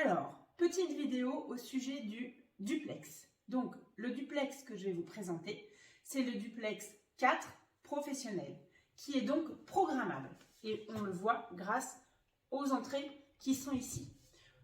Alors, petite vidéo au sujet du duplex. Donc, le duplex que je vais vous présenter, c'est le duplex 4 professionnel, qui est donc programmable. Et on le voit grâce aux entrées qui sont ici.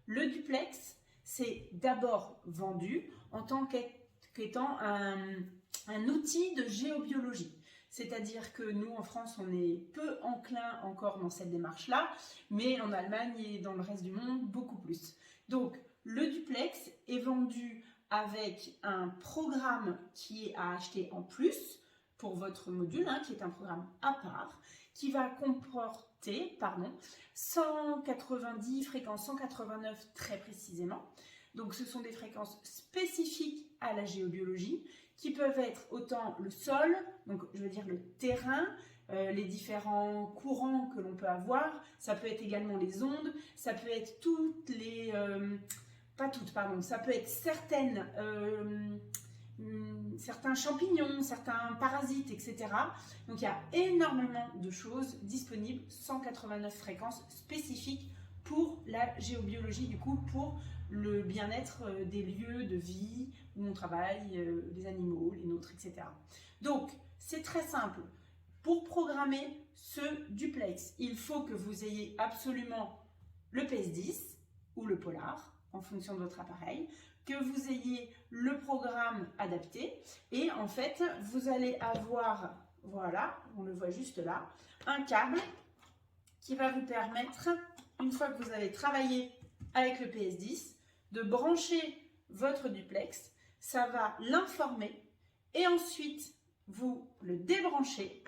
Le duplex, c'est d'abord vendu en tant qu'étant un outil de géobiologie. C'est-à-dire que nous, en France, on est peu enclin encore dans cette démarche-là, mais en Allemagne et dans le reste du monde, beaucoup plus. Donc, le duplex est vendu avec un programme qui est à acheter en plus pour votre module, qui est un programme à part, qui va comporter 190 fréquences, 189 très précisément. Donc, ce sont des fréquences spécifiques à la géobiologie qui peuvent être autant le sol, donc je veux dire le terrain, les différents courants que l'on peut avoir, ça peut être également les ondes, ça peut être toutes les... pas toutes, pardon, ça peut être certains champignons, certains parasites, etc. Donc il y a énormément de choses disponibles, 189 fréquences spécifiques pour la géobiologie, du coup, pour le bien-être des lieux de vie où on travaille, les animaux, les nôtres, etc. Donc, c'est très simple. Pour programmer ce duplex, il faut que vous ayez absolument le PS10 ou le Polar, en fonction de votre appareil, que vous ayez le programme adapté, et en fait, vous allez avoir, voilà, on le voit juste là, un câble qui va vous permettre, une fois que vous avez travaillé avec le PS10, de brancher votre duplex, ça va l'informer et ensuite vous le débranchez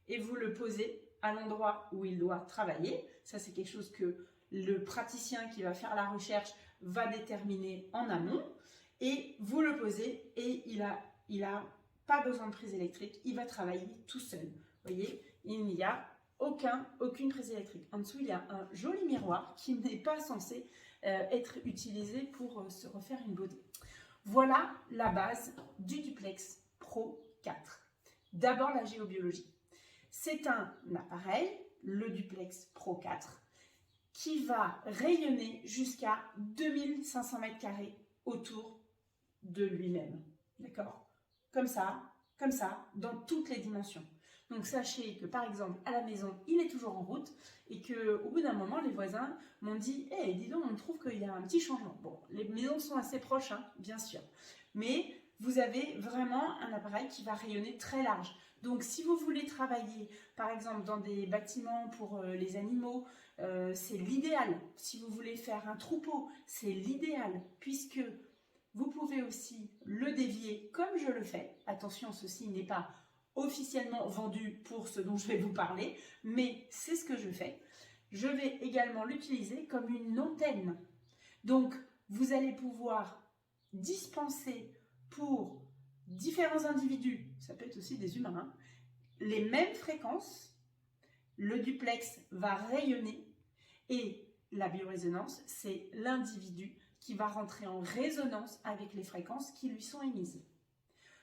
et vous le posez à l'endroit où il doit travailler. Ça, c'est quelque chose que le praticien qui va faire la recherche va déterminer en amont, et vous le posez et il a pas besoin de prise électrique, il va travailler tout seul. Vous voyez, il n'y a aucune prise électrique. En dessous, il y a un joli miroir qui n'est pas censé être utilisé pour se refaire une beauté. Voilà la base du duplex Pro 4. D'abord, la géobiologie. C'est un appareil, le duplex Pro 4, qui va rayonner jusqu'à 2500 m² autour de lui-même. D'accord? Comme ça, dans toutes les dimensions. Donc sachez que par exemple à la maison, il est toujours en route et qu'au bout d'un moment, les voisins m'ont dit « Hey, dis donc, on trouve qu'il y a un petit changement ». Bon, les maisons sont assez proches, bien sûr, mais vous avez vraiment un appareil qui va rayonner très large. Donc si vous voulez travailler par exemple dans des bâtiments pour les animaux, c'est l'idéal. Si vous voulez faire un troupeau, c'est l'idéal, puisque vous pouvez aussi le dévier comme je le fais. Attention, ceci n'est pas officiellement vendu pour ce dont je vais vous parler, mais c'est ce que je fais. Je vais également l'utiliser comme une antenne. Donc, vous allez pouvoir dispenser pour différents individus, ça peut être aussi des humains, les mêmes fréquences. Le duplex va rayonner et la biorésonance, c'est l'individu qui va rentrer en résonance avec les fréquences qui lui sont émises.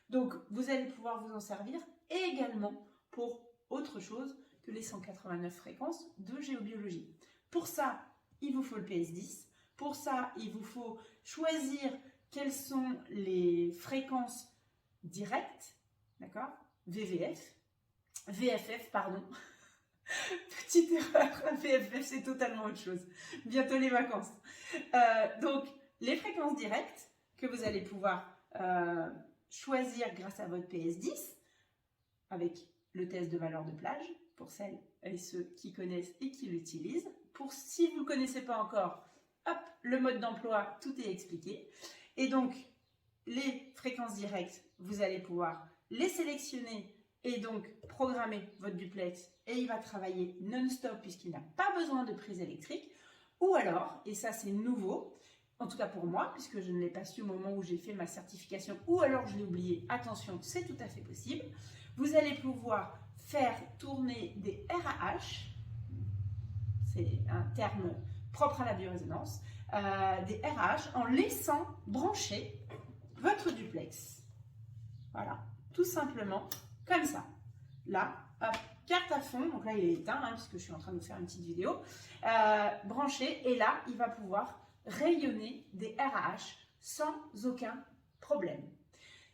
Donc, vous allez pouvoir vous en servir et également pour autre chose que les 189 fréquences de géobiologie. Pour ça, il vous faut le PS10. Pour ça, il vous faut choisir quelles sont les fréquences directes, d'accord? VFF, pardon. Petite erreur, VFF, c'est totalement autre chose. Bientôt les vacances. Donc, les fréquences directes que vous allez pouvoir choisir grâce à votre PS10 avec le test de valeur de plage pour celles et ceux qui connaissent et qui l'utilisent. Pour si vous ne le connaissez pas encore, hop, le mode d'emploi, tout est expliqué. Et donc, les fréquences directes, vous allez pouvoir les sélectionner et donc programmer votre duplex et il va travailler non-stop puisqu'il n'a pas besoin de prise électrique. Ou alors, et ça c'est nouveau, en tout cas pour moi, puisque je ne l'ai pas su au moment où j'ai fait ma certification, ou alors je l'ai oublié, attention, c'est tout à fait possible. Vous allez pouvoir faire tourner des RAH, c'est un terme propre à la biorésonance, des RAH en laissant brancher votre duplex. Voilà, tout simplement comme ça. Là, hop, carte à fond, donc là il est éteint, puisque je suis en train de vous faire une petite vidéo, branché, et là il va pouvoir rayonner des RAH sans aucun problème.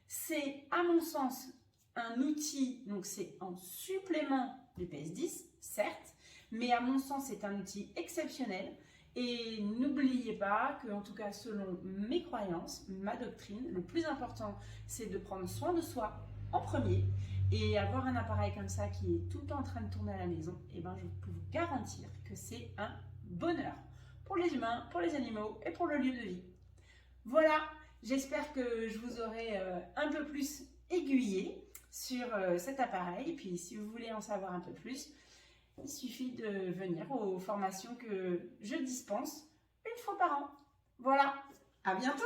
C'est à mon sens un outil, donc c'est en supplément du PS10, certes, mais à mon sens c'est un outil exceptionnel. Et n'oubliez pas que, en tout cas selon mes croyances, ma doctrine, le plus important c'est de prendre soin de soi en premier. Et avoir un appareil comme ça qui est tout le temps en train de tourner à la maison, et ben je peux vous garantir que c'est un bonheur pour les humains, pour les animaux et pour le lieu de vie. Voilà, j'espère que je vous aurai un peu plus aiguillé sur cet appareil. Et puis si vous voulez en savoir un peu plus, il suffit de venir aux formations que je dispense une fois par an. Voilà, à bientôt!